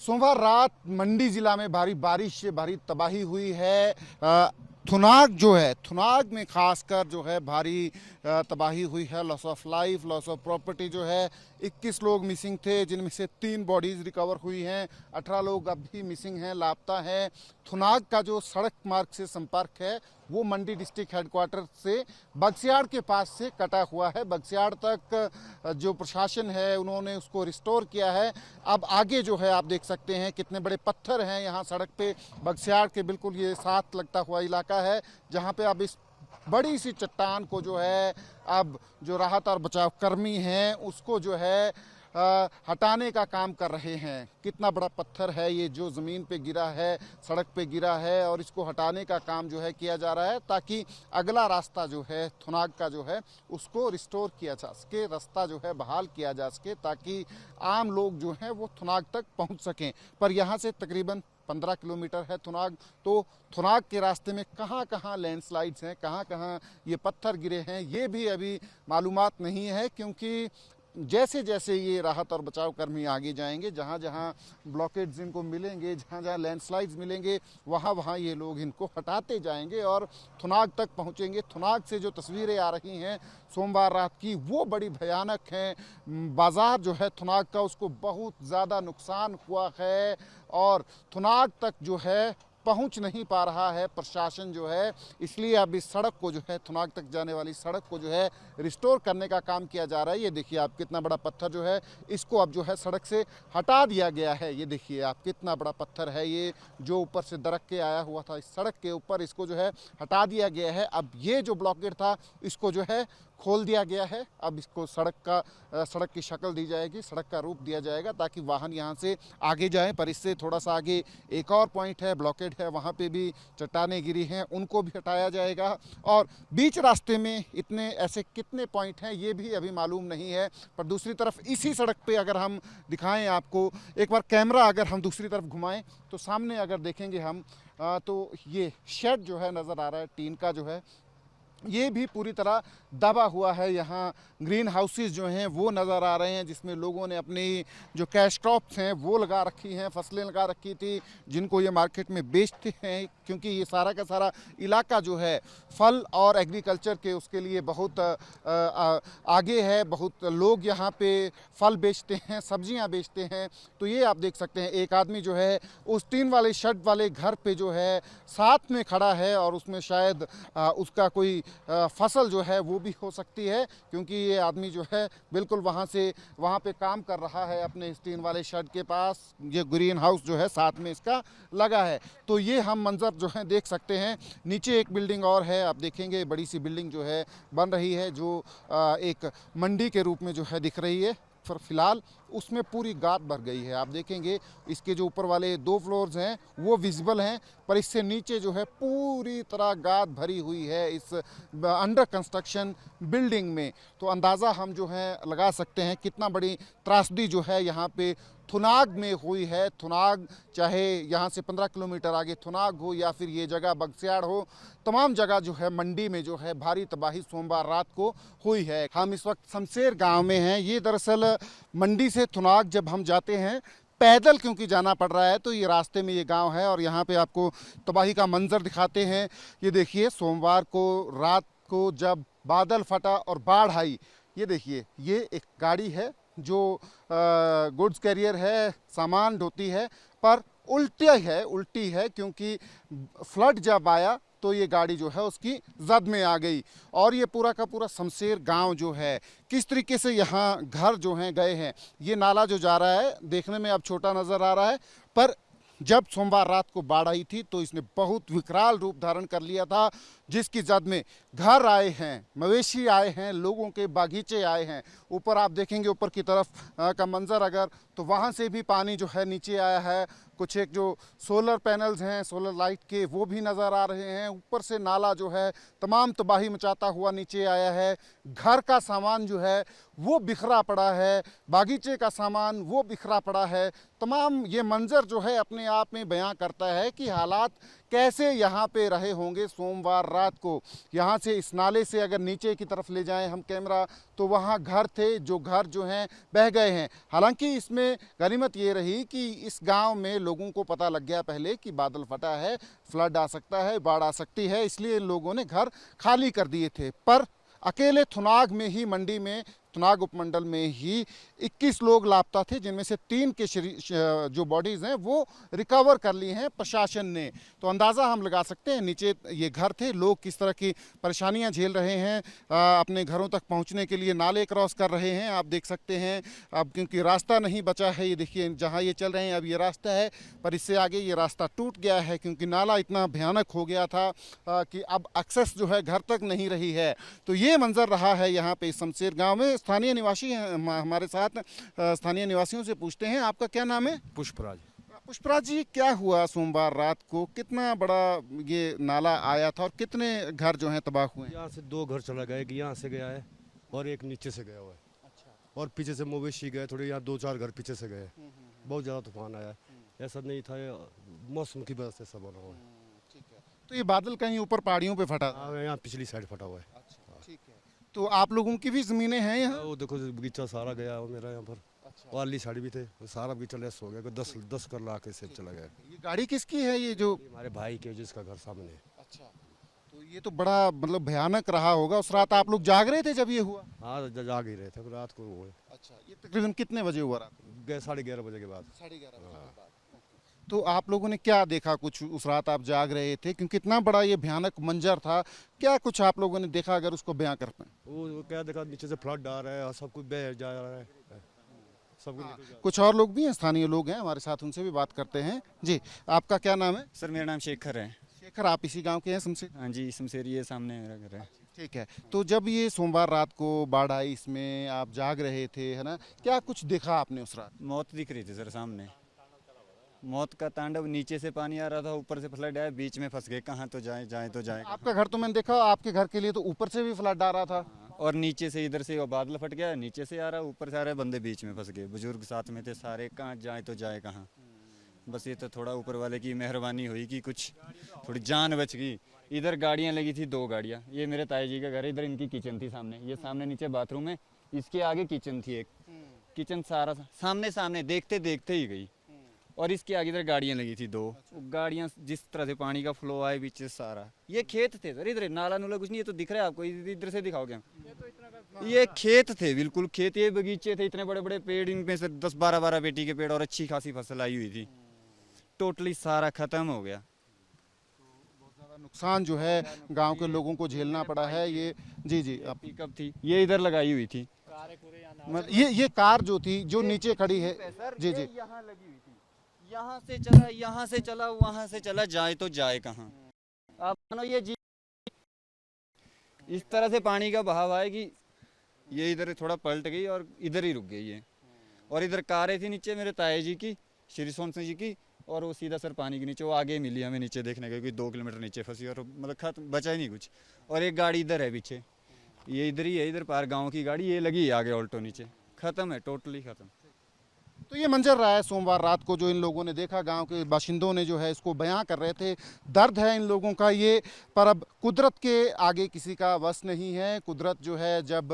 सोमवार रात मंडी जिला में भारी बारिश से भारी तबाही हुई है। थुनाग जो है, थुनाग में खासकर जो है भारी तबाही हुई है। Loss of life, loss of property जो है। 21 लोग मिसिंग थे, जिनमें से 3 बॉडीज रिकवर हुई हैं। 18 लोग अब भी मिसिंग हैं, लापता हैं। थुनाग का जो सड़क मार्ग से संपर्क है वो मंडी डिस्ट्रिक्ट हेडक्वार्टर से बगस्याड़ के पास से कटा हुआ है। बगस्याड़ तक जो प्रशासन है उन्होंने उसको रिस्टोर किया है। अब आगे जो है आप देख सकते हैं कितने बड़े पत्थर हैं यहाँ सड़क पे। बगस्याड़ के बिल्कुल ये साथ लगता हुआ इलाका है जहाँ पे अब इस बड़ी सी चट्टान को जो है अब जो राहत और बचाव कर्मी हैं उसको जो है हटाने का काम कर रहे हैं। कितना बड़ा पत्थर है ये जो ज़मीन पे गिरा है, सड़क पे गिरा है, और इसको हटाने का काम जो है किया जा रहा है ताकि अगला रास्ता जो है थुनाग का जो है उसको रिस्टोर किया जा सके, रास्ता जो है बहाल किया जा सके ताकि आम लोग जो हैं वो थुनाग तक पहुंच सकें। पर यहाँ से तकरीबन 15 किलोमीटर है थुनाग। तो थुनाग के रास्ते में कहाँ कहाँ लैंडस्लाइड्स हैं, कहाँ कहाँ ये पत्थर गिरे हैं, ये भी अभी मालूमात नहीं है, क्योंकि जैसे जैसे ये राहत और बचाव कर्मी आगे जाएंगे, जहाँ जहाँ ब्लॉकेड्स इनको मिलेंगे, जहाँ जहाँ लैंडस्लाइड्स मिलेंगे, वहाँ वहाँ ये लोग इनको हटाते जाएंगे और थुनाग तक पहुँचेंगे। थुनाग से जो तस्वीरें आ रही हैं सोमवार रात की वो बड़ी भयानक हैं। बाज़ार जो है थुनाग का उसको बहुत ज़्यादा नुकसान हुआ है और थुनाग तक जो है पहुंच नहीं पा रहा है प्रशासन जो है। इसलिए अब इस सड़क को जो है थुनाग तक जाने वाली सड़क को जो है रिस्टोर करने का काम किया जा रहा है। ये देखिए आप कितना बड़ा पत्थर जो है इसको अब जो है सड़क से हटा दिया गया है। ये देखिए आप कितना बड़ा पत्थर है ये जो ऊपर से दरक के आया हुआ था इस सड़क के ऊपर, इसको जो है हटा दिया गया है। अब ये जो ब्लॉकेड था इसको जो है खोल दिया गया है। अब इसको सड़क की शक्ल दी जाएगी, सड़क का रूप दिया जाएगा ताकि वाहन यहाँ से आगे जाएं। पर इससे थोड़ा सा आगे एक और पॉइंट है, ब्लॉकेड है, वहाँ पे भी चट्टानें गिरी हैं, उनको भी हटाया जाएगा। और बीच रास्ते में इतने ऐसे कितने पॉइंट हैं ये भी अभी मालूम नहीं है। पर दूसरी तरफ इसी सड़क पे अगर हम दिखाएं आपको, एक बार कैमरा अगर हम दूसरी तरफ घुमाएं तो सामने अगर देखेंगे हम तो ये शेड जो है नज़र आ रहा है टीन का जो है, ये भी पूरी तरह दबा हुआ है। यहाँ ग्रीन हाउसेस जो हैं वो नज़र आ रहे हैं जिसमें लोगों ने अपनी जो कैश क्रॉप्स हैं वो लगा रखी हैं, फसलें लगा रखी थी जिनको ये मार्केट में बेचते हैं, क्योंकि ये सारा का सारा इलाका जो है फल और एग्रीकल्चर के उसके लिए बहुत आगे है। बहुत लोग यहाँ पे फल बेचते हैं, सब्जियाँ बेचते हैं। तो ये आप देख सकते हैं एक आदमी जो है उस टीन वाले शेड वाले घर पे जो है साथ में खड़ा है और उसमें शायद उसका कोई फसल जो है वो भी हो सकती है, क्योंकि ये आदमी जो है बिल्कुल वहाँ पे काम कर रहा है अपने टीन वाले शेड के पास। ये ग्रीन हाउस जो है साथ में इसका लगा है। तो ये हम मंजर जो है देख सकते हैं। नीचे एक बिल्डिंग और है, आप देखेंगे बड़ी सी बिल्डिंग जो है बन रही है जो एक मंडी के रूप में जो है दिख रही है। फिलहाल उसमें पूरी गाद भर गई है। आप देखेंगे इसके जो ऊपर वाले 2 फ्लोर्स हैं वो विजिबल हैं, पर इससे नीचे जो है पूरी तरह गाद भरी हुई है इस अंडर कंस्ट्रक्शन बिल्डिंग में। तो अंदाज़ा हम जो है लगा सकते हैं कितना बड़ी त्रासदी जो है यहाँ पे थुनाग में हुई है। थुनाग चाहे यहाँ से 15 किलोमीटर आगे थुनाग हो या फिर ये जगह बगस्याड़ हो, तमाम जगह जो है मंडी में जो है भारी तबाही सोमवार रात को हुई है। हम इस वक्त शमशेर गांव में हैं। ये दरअसल मंडी से थुनाग जब हम जाते हैं पैदल क्योंकि जाना पड़ रहा है तो ये रास्ते में ये गांव है और यहाँ पे आपको तबाही का मंजर दिखाते हैं। ये देखिए सोमवार को रात को जब बादल फटा और बाढ़ आई, ये देखिए ये एक गाड़ी है जो गुड्स कैरियर है, सामान ढोती है, पर उल्टी है क्योंकि फ्लड जब आया तो ये गाड़ी जो है उसकी जद में आ गई। और ये पूरा का पूरा शमशेर गांव जो है किस तरीके से यहाँ घर जो हैं गए हैं। ये नाला जो जा रहा है देखने में अब छोटा नज़र आ रहा है, पर जब सोमवार रात को बाढ़ आई थी तो इसने बहुत विकराल रूप धारण कर लिया था, जिसकी जद में घर आए हैं, मवेशी आए हैं, लोगों के बागीचे आए हैं। ऊपर आप देखेंगे ऊपर की तरफ का मंजर अगर, तो वहाँ से भी पानी जो है नीचे आया है। कुछ एक जो सोलर पैनल्स हैं सोलर लाइट के वो भी नज़र आ रहे हैं। ऊपर से नाला जो है तमाम तबाही मचाता हुआ नीचे आया है। घर का सामान जो है वो बिखरा पड़ा है, बागीचे का सामान वो बिखरा पड़ा है। तमाम ये मंजर जो है अपने आप में बयां करता है कि हालात कैसे यहाँ पे रहे होंगे सोमवार रात को। यहाँ से इस नाले से अगर नीचे की तरफ ले जाएं हम कैमरा, तो वहाँ घर थे, जो घर जो हैं बह गए हैं। हालांकि इसमें गनीमत ये रही कि इस गांव में लोगों को पता लग गया पहले कि बादल फटा है, फ्लड आ सकता है, बाढ़ आ सकती है, इसलिए इन लोगों ने घर खाली कर दिए थे। पर अकेले थुनाग में ही, मंडी में, थुनाग उपमंडल में ही 21 लोग लापता थे, जिनमें से 3 के जो बॉडीज़ हैं वो रिकवर कर ली हैं प्रशासन ने। तो अंदाज़ा हम लगा सकते हैं नीचे ये घर थे, लोग किस तरह की परेशानियां झेल रहे हैं, अपने घरों तक पहुंचने के लिए नाले क्रॉस कर रहे हैं। आप देख सकते हैं अब, क्योंकि रास्ता नहीं बचा है। ये देखिए जहाँ ये चल रहे हैं अब ये रास्ता है, पर इससे आगे ये रास्ता टूट गया है, क्योंकि नाला इतना भयानक हो गया था कि अब एक्सेस जो है घर तक नहीं रही है। तो ये मंजर रहा है यहाँ पे शमशेर गाँव में। स्थानीय निवासी हैं हमारे साथ, स्थानीय निवासियों से पूछते हैं। आपका क्या नाम है? पुष्पराज। पुष्पराज जी, क्या हुआ सोमवार रात को? कितना बड़ा ये नाला आया था और कितने घर जो हैं तबाह हुए हैं? यहाँ से 2 घर चला गया, एक यहाँ से गया है और एक नीचे से गया हुआ है। अच्छा। और पीछे से मवेशी गए, थोड़े यहाँ 2-4 घर पीछे से गए। बहुत ज़्यादा तूफान आया, ऐसा नहीं था, मौसम की वजह से सब होना हुआ है। ठीक है। तो ये बादल कहीं ऊपर पहाड़ियों पे फटा था? हाँ, यहाँ पिछली साइड फटा हुआ है। अच्छा, ठीक है। तो आप लोगों की भी ज़मीनें हैं यहाँ? वो देखो बगीचा सारा गया वो मेरा यहाँ पर। अच्छा। वाली साड़ी भी थे, सारा बगीचा लेस हो गया, कोई 10 कर ला के सेब चला गया। ये गाड़ी किसकी है ये जो? हमारे भाई के, जिसका घर सामने है। अच्छा। तो ये तो बड़ा मतलब भयानक रहा होगा। उस रात आप लोग जाग रहे थे जब ये हुआ? हाँ, जाग ही रहे थे रात को हुए। अच्छा। ये तकरीबन कितने बजे हुआ रात? 11:30 बजे के बाद। 11:30 बजे के बाद। तो आप लोगों ने क्या देखा कुछ उस रात? आप जाग रहे थे क्योंकि इतना बड़ा ये भयानक मंजर था, क्या कुछ आप लोगों ने देखा अगर उसको बयां कर पाए? वो क्या देखा, नीचे से फ्लड आ रहा है और सब कुछ बह जा रहा है, सब कुछ। कुछ और लोग भी हैं, स्थानीय लोग हैं हमारे साथ, उनसे भी बात करते हैं। जी, आपका क्या नाम है? सर मेरा नाम शेखर है। शेखर, आप इसी गांव के हैं शमशेर? हाँ जी, शमशेर ये सामने मेरा घर है। ठीक है। तो जब ये सोमवार रात को बाढ़ आई, इसमें आप जाग रहे थे, है ना, क्या कुछ देखा आपने उस रात? मौत दिख रही थी सर सामने, मौत का तांडव। नीचे से पानी आ रहा था, ऊपर से फ्लड आया, बीच में फंस गए। कहाँ तो जाए, जाए तो जाए। आपका घर तो मैंने देखा, आपके घर के लिए तो ऊपर से भी फ्लड आ रहा था। और नीचे से, इधर से वो बादल फट गया, नीचे से आ रहा, ऊपर से आ रहा है, बंदे बीच में फंस गए। बुजुर्ग साथ में थे सारे, कहाँ जाए तो जाए कहाँ। बस ये तो थोड़ा ऊपर वाले की मेहरबानी हुई कि कुछ थोड़ी जान बच गई। इधर गाड़ियाँ लगी थी, 2 गाड़ियाँ। ये मेरे ताई जी का घर है, इधर इनकी किचन थी सामने, ये सामने नीचे बाथरूम है, इसके आगे किचन थी एक। किचन सारा सामने सामने देखते देखते ही गई। और इसके आगे इधर गाड़ियाँ लगी थी 2 गाड़ियाँ। जिस तरह से पानी का फ्लो आए बीच से सारा, ये खेत थे सर, इधर नाला नूला कुछ नहीं। ये तो दिख रहा है आपको, इधर से दिखाओगे हम, ये खेत थे, बिल्कुल खेत। ये बगीचे थे, इतने बड़े बड़े पेड़, इनमें से 10-12 बेटी के पेड़, और अच्छी खासी फसल आई हुई थी। टोटली सारा खत्म हो गया। बहुत ज़्यादा नुकसान जो है गांव के लोगों को झेलना पड़ा है। ये जी जी, आप पिकअप थी, ये इधर लगाई हुई थी। मतलब ये कार जो थी, जो नीचे खड़ी है, जी जी, यहाँ लगी हुई थी, यहाँ से चला, यहाँ से चला, वहाँ से चला, जाए तो जाए कहाँ। आप मानो ये जी इस तरह से पानी का बहाव आए कि ये इधर थोड़ा पलट गई और इधर ही रुक गई है। और इधर कारें थी नीचे मेरे ताए जी की, श्री सोन सिंह जी की, और वो सीधा सर पानी के नीचे, वो आगे मिली हमें नीचे देखने गए, 2 किलोमीटर नीचे फंसी, और मतलब खत्म, बचा ही नहीं कुछ। और एक गाड़ी इधर है पीछे, ये इधर ही है, इधर पार गांव की गाड़ी, ये लगी है आगे ऑल्टो, नीचे खत्म है, टोटली खत्म। तो ये मंजर रहा है सोमवार रात को, जो इन लोगों ने देखा, गांव के बाशिंदों ने जो है इसको बयां कर रहे थे। दर्द है इन लोगों का ये, पर अब कुदरत के आगे किसी का वश नहीं है। कुदरत जो है जब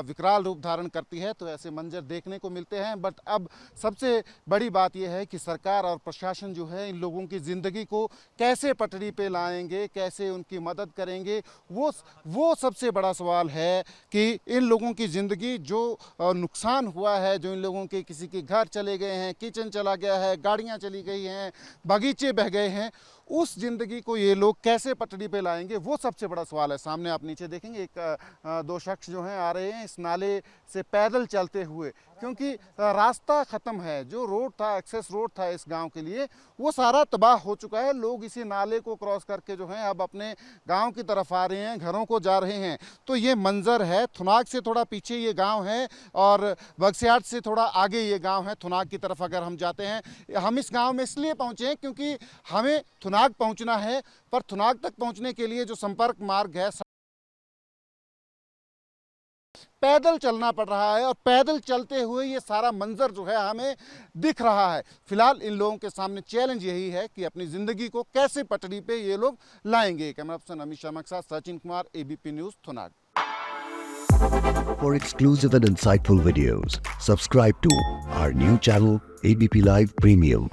विकराल रूप धारण करती है तो ऐसे मंजर देखने को मिलते हैं। बट अब सबसे बड़ी बात यह है कि सरकार और प्रशासन जो है इन लोगों की ज़िंदगी को कैसे पटरी पे लाएंगे, कैसे उनकी मदद करेंगे, वो सबसे बड़ा सवाल है। कि इन लोगों की ज़िंदगी जो नुकसान हुआ है, जो इन लोगों के किसी के घर चले गए हैं, किचन चला गया है, गाड़ियां चली गई हैं, बगीचे बह गए हैं, उस ज़िंदगी को ये लोग कैसे पटरी पे लाएंगे, वो सबसे बड़ा सवाल है। सामने आप नीचे देखेंगे एक 2 शख्स जो हैं आ रहे हैं इस नाले से पैदल चलते हुए, क्योंकि रास्ता ख़त्म है। जो रोड था, एक्सेस रोड था इस गांव के लिए, वो सारा तबाह हो चुका है। लोग इसी नाले को क्रॉस करके जो हैं अब अपने गांव की तरफ आ रहे हैं, घरों को जा रहे हैं। तो ये मंजर है। थुनाग से थोड़ा पीछे ये गांव है और बगस्याट से थोड़ा आगे ये गांव है। थुनाग की तरफ अगर हम जाते हैं, हम इस गांव में इसलिए पहुंचे हैं क्योंकि हमें थुनाग पहुंचना है, पर थुनाग तक पहुंचने के लिए जो संपर्क मार्ग है पैदल चलना पड़ रहा है और पैदल चलते हुए ये सारा मंजर जो है हमें दिख रहा है। फिलहाल इन लोगों के सामने चैलेंज यही है कि अपनी ज़िंदगी को कैसे पटरी पे ये लोग लाएंगे। कैमरा पर्सन अमित शर्मा के साथ Sachin Kumar, ABP news, Thunag. For exclusive and insightful videos, subscribe to our new channel ABP Live Premium.